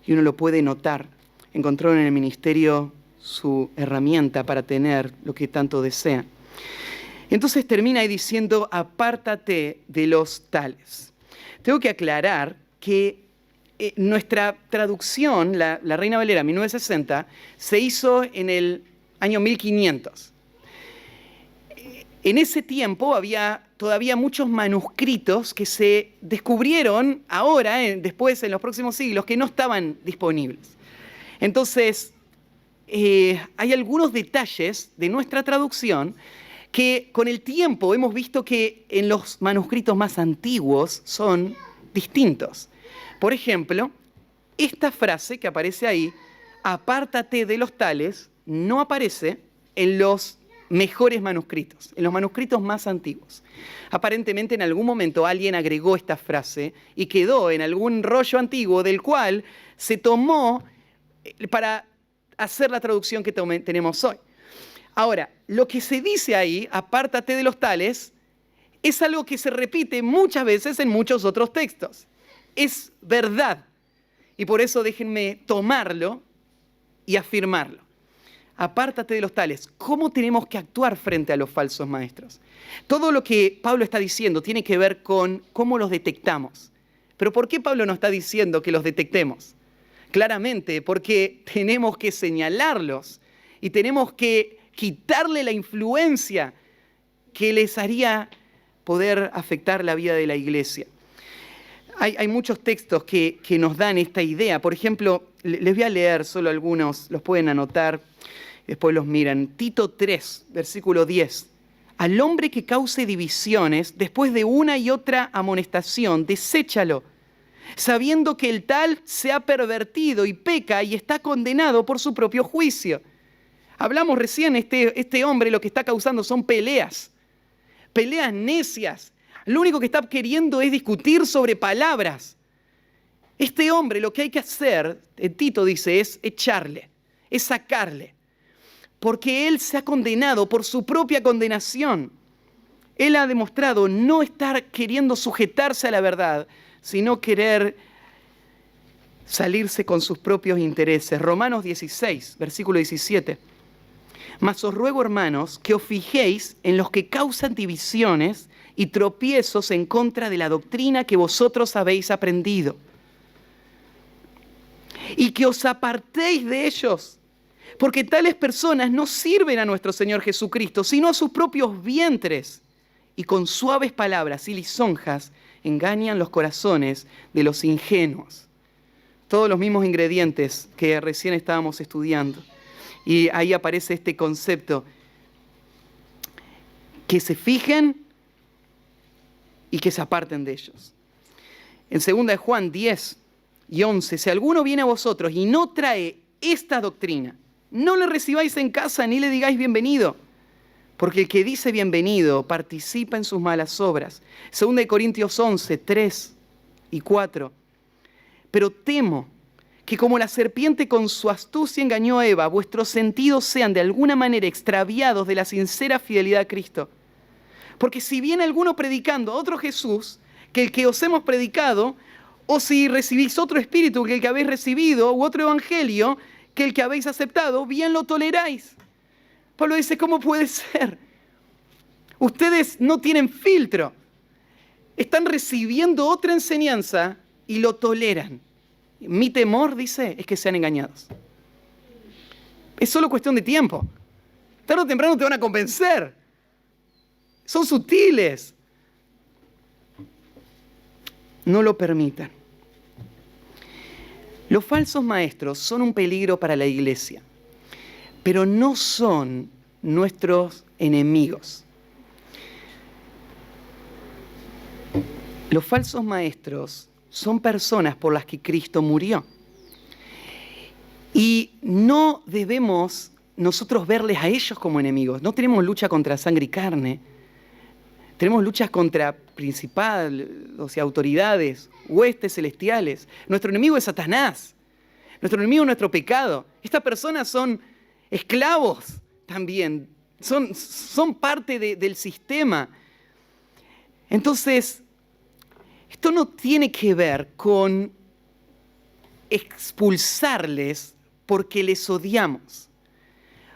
Y uno lo puede notar. Encontraron en el ministerio su herramienta para tener lo que tanto desean. Entonces termina ahí diciendo, apártate de los tales. Tengo que aclarar que nuestra traducción, la Reina Valera 1960, se hizo en el año 1500. En ese tiempo había todavía muchos manuscritos que se descubrieron ahora, después en los próximos siglos, que no estaban disponibles. Entonces, hay algunos detalles de nuestra traducción que con el tiempo hemos visto que en los manuscritos más antiguos son distintos. Por ejemplo, esta frase que aparece ahí, apártate de los tales, no aparece en los mejores manuscritos, en los manuscritos más antiguos. Aparentemente en algún momento alguien agregó esta frase y quedó en algún rollo antiguo del cual se tomó para hacer la traducción que tenemos hoy. Ahora, lo que se dice ahí, apártate de los tales, es algo que se repite muchas veces en muchos otros textos. Es verdad. Y por eso déjenme tomarlo y afirmarlo. Apártate de los tales. ¿Cómo tenemos que actuar frente a los falsos maestros? Todo lo que Pablo está diciendo tiene que ver con cómo los detectamos. Pero ¿por qué Pablo no está diciendo que los detectemos? Claramente, porque tenemos que señalarlos y tenemos que quitarle la influencia que les haría poder afectar la vida de la iglesia. Hay muchos textos que nos dan esta idea. Por ejemplo, les voy a leer solo algunos, los pueden anotar, después los miran. Tito 3, versículo 10. Al hombre que cause divisiones, después de una y otra amonestación, deséchalo, sabiendo que el tal se ha pervertido y peca y está condenado por su propio juicio. Hablamos recién, este hombre lo que está causando son peleas necias. Lo único que está queriendo es discutir sobre palabras. Este hombre lo que hay que hacer, Tito dice, es echarle, es sacarle, porque él se ha condenado por su propia condenación. Él ha demostrado no estar queriendo sujetarse a la verdad, sino querer salirse con sus propios intereses. Romanos 16, versículo 17. Mas os ruego, hermanos, que os fijéis en los que causan divisiones y tropiezos en contra de la doctrina que vosotros habéis aprendido. Y que os apartéis de ellos, porque tales personas no sirven a nuestro Señor Jesucristo, sino a sus propios vientres, y con suaves palabras y lisonjas engañan los corazones de los ingenuos. Todos los mismos ingredientes que recién estábamos estudiando. Y ahí aparece este concepto, que se fijen y que se aparten de ellos. En 2 de Juan 10 y 11, si alguno viene a vosotros y no trae esta doctrina, no le recibáis en casa ni le digáis bienvenido, porque el que dice bienvenido participa en sus malas obras. 2 de Corintios 11, 3 y 4. Pero temo que como la serpiente con su astucia engañó a Eva, vuestros sentidos sean de alguna manera extraviados de la sincera fidelidad a Cristo. Porque si viene alguno predicando a otro Jesús que el que os hemos predicado, o si recibís otro espíritu que el que habéis recibido, u otro evangelio que el que habéis aceptado, bien lo toleráis. Pablo dice, ¿cómo puede ser? Ustedes no tienen filtro. Están recibiendo otra enseñanza y lo toleran. Mi temor, dice, es que sean engañados. Es solo cuestión de tiempo. Tarde o temprano te van a convencer. Son sutiles. No lo permitan. Los falsos maestros son un peligro para la iglesia, pero no son nuestros enemigos. Los falsos maestros son personas por las que Cristo murió. Y no debemos nosotros verles a ellos como enemigos. No tenemos lucha contra sangre y carne. Tenemos luchas contra principados y autoridades, huestes celestiales. Nuestro enemigo es Satanás. Nuestro enemigo es nuestro pecado. Estas personas son esclavos también. Son parte del sistema. Entonces, esto no tiene que ver con expulsarles porque les odiamos.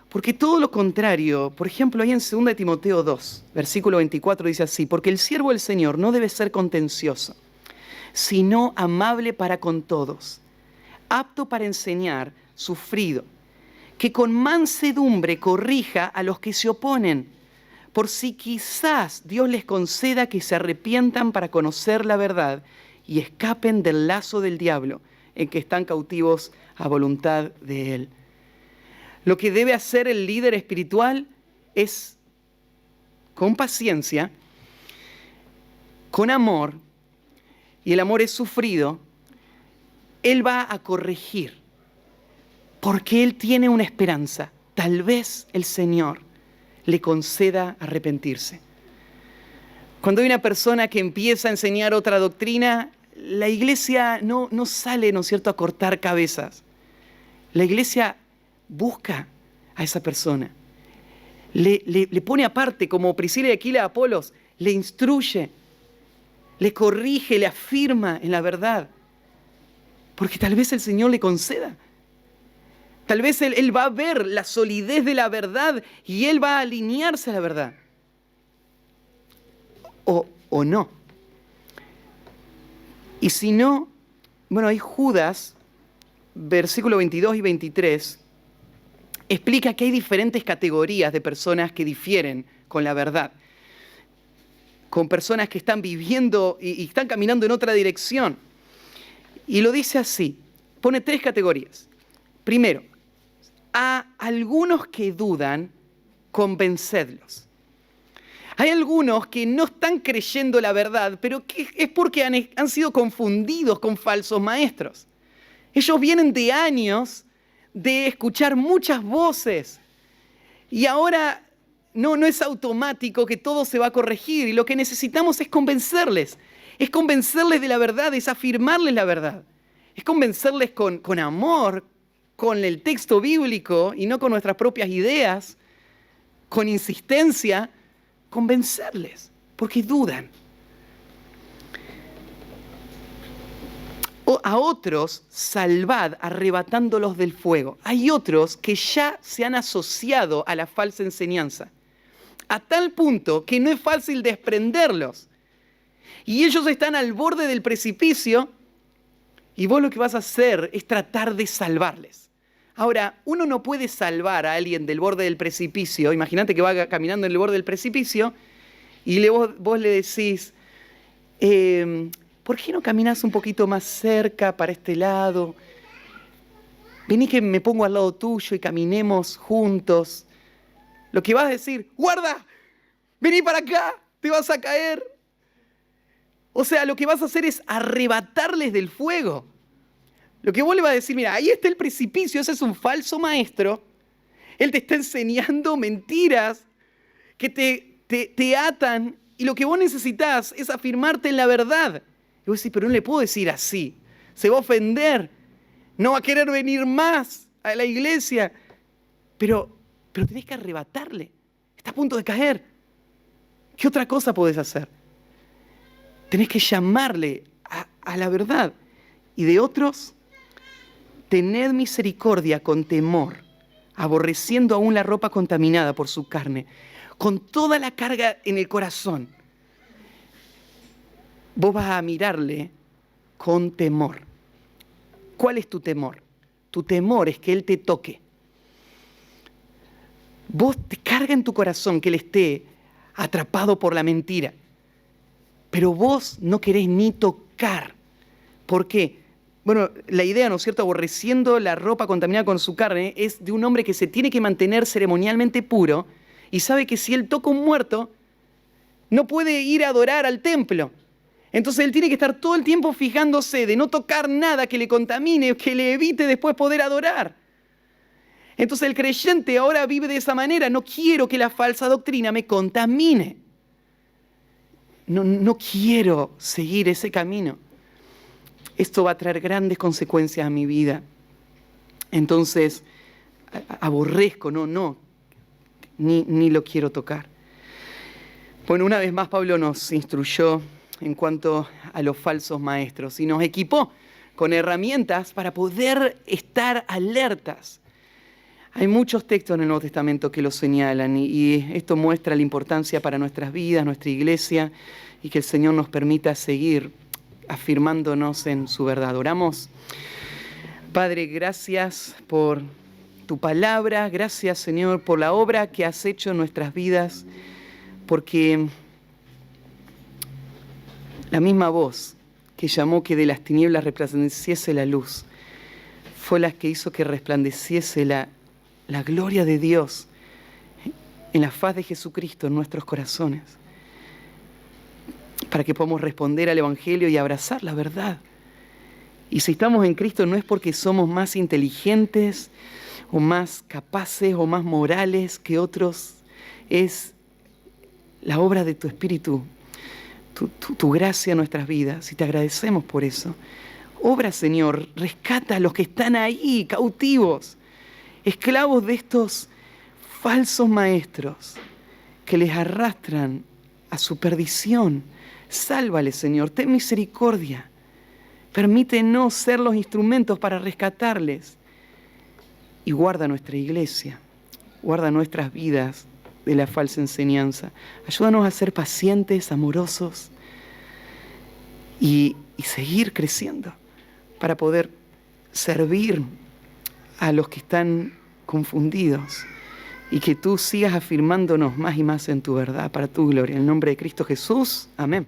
Porque todo lo contrario, por ejemplo, ahí en 2 de Timoteo 2, versículo 24 dice así, porque el siervo del Señor no debe ser contencioso, sino amable para con todos, apto para enseñar, sufrido, que con mansedumbre corrija a los que se oponen, por si quizás Dios les conceda que se arrepientan para conocer la verdad y escapen del lazo del diablo en que están cautivos a voluntad de Él. Lo que debe hacer el líder espiritual es, con paciencia, con amor, y el amor es sufrido, Él va a corregir, porque Él tiene una esperanza. Tal vez el Señor le conceda arrepentirse. Cuando hay una persona que empieza a enseñar otra doctrina, la iglesia no sale, ¿no es cierto?, a cortar cabezas. La iglesia busca a esa persona, le pone aparte, como Priscila y Aquila a Apolos, le instruye, le corrige, le afirma en la verdad, porque tal vez el Señor le conceda. Tal vez él va a ver la solidez de la verdad y Él va a alinearse a la verdad. O no. Y si no, bueno, hay Judas, versículo 22 y 23, explica que hay diferentes categorías de personas que difieren con la verdad. Con personas que están viviendo y están caminando en otra dirección. Y lo dice así, pone 3 categorías. Primero, a algunos que dudan, convencedlos. Hay algunos que no están creyendo la verdad, pero que es porque han sido confundidos con falsos maestros. Ellos vienen de años de escuchar muchas voces y ahora no es automático que todo se va a corregir, y lo que necesitamos es convencerles de la verdad, es afirmarles la verdad, es convencerles con amor, con el texto bíblico y no con nuestras propias ideas, con insistencia, convencerles, porque dudan. A otros salvad arrebatándolos del fuego. Hay otros que ya se han asociado a la falsa enseñanza, a tal punto que no es fácil desprenderlos. Y ellos están al borde del precipicio y vos lo que vas a hacer es tratar de salvarles. Ahora, uno no puede salvar a alguien del borde del precipicio. Imagínate que va caminando en el borde del precipicio y vos le decís, ¿por qué no caminás un poquito más cerca para este lado? Vení que me pongo al lado tuyo y caminemos juntos. Lo que vas a decir, guarda, vení para acá, te vas a caer. O sea, lo que vas a hacer es arrebatarles del fuego. Lo que vos le vas a decir, mira, ahí está el precipicio, ese es un falso maestro. Él te está enseñando mentiras que te atan, y lo que vos necesitas es afirmarte en la verdad. Y vos decís, pero no le puedo decir así, se va a ofender, no va a querer venir más a la iglesia. Pero tenés que arrebatarle, está a punto de caer. ¿Qué otra cosa podés hacer? Tenés que llamarle a la verdad. Y de otros, tened misericordia con temor, aborreciendo aún la ropa contaminada por su carne, con toda la carga en el corazón. Vos vas a mirarle con temor. ¿Cuál es tu temor? Tu temor es que Él te toque. Vos te carga en tu corazón que Él esté atrapado por la mentira, pero vos no querés ni tocar. ¿Por qué? Bueno, la idea, ¿no es cierto?, aborreciendo la ropa contaminada con su carne, es de un hombre que se tiene que mantener ceremonialmente puro y sabe que si él toca un muerto, no puede ir a adorar al templo. Entonces él tiene que estar todo el tiempo fijándose de no tocar nada que le contamine, que le evite después poder adorar. Entonces el creyente ahora vive de esa manera. No quiero que la falsa doctrina me contamine. No quiero seguir ese camino. Esto va a traer grandes consecuencias a mi vida. Entonces aborrezco, ni lo quiero tocar. Bueno, una vez más Pablo nos instruyó en cuanto a los falsos maestros y nos equipó con herramientas para poder estar alertas. Hay muchos textos en el Nuevo Testamento que lo señalan y esto muestra la importancia para nuestras vidas, nuestra iglesia, y que el Señor nos permita seguir afirmándonos en su verdad. Oramos. Padre, gracias por tu palabra, gracias, Señor, por la obra que has hecho en nuestras vidas, porque la misma voz que llamó que de las tinieblas resplandeciese la luz fue la que hizo que resplandeciese la gloria de Dios en la faz de Jesucristo en nuestros corazones, para que podamos responder al Evangelio y abrazar la verdad. Y si estamos en Cristo no es porque somos más inteligentes o más capaces o más morales que otros, es la obra de tu Espíritu, tu gracia en nuestras vidas, y te agradecemos por eso. Obra, Señor, rescata a los que están ahí cautivos, esclavos de estos falsos maestros que les arrastran a su perdición. Sálvales, Señor, ten misericordia. Permítenos ser los instrumentos para rescatarles. Y guarda nuestra iglesia, guarda nuestras vidas de la falsa enseñanza. Ayúdanos a ser pacientes, amorosos y seguir creciendo para poder servir a los que están confundidos, y que tú sigas afirmándonos más y más en tu verdad para tu gloria. En el nombre de Cristo Jesús. Amén.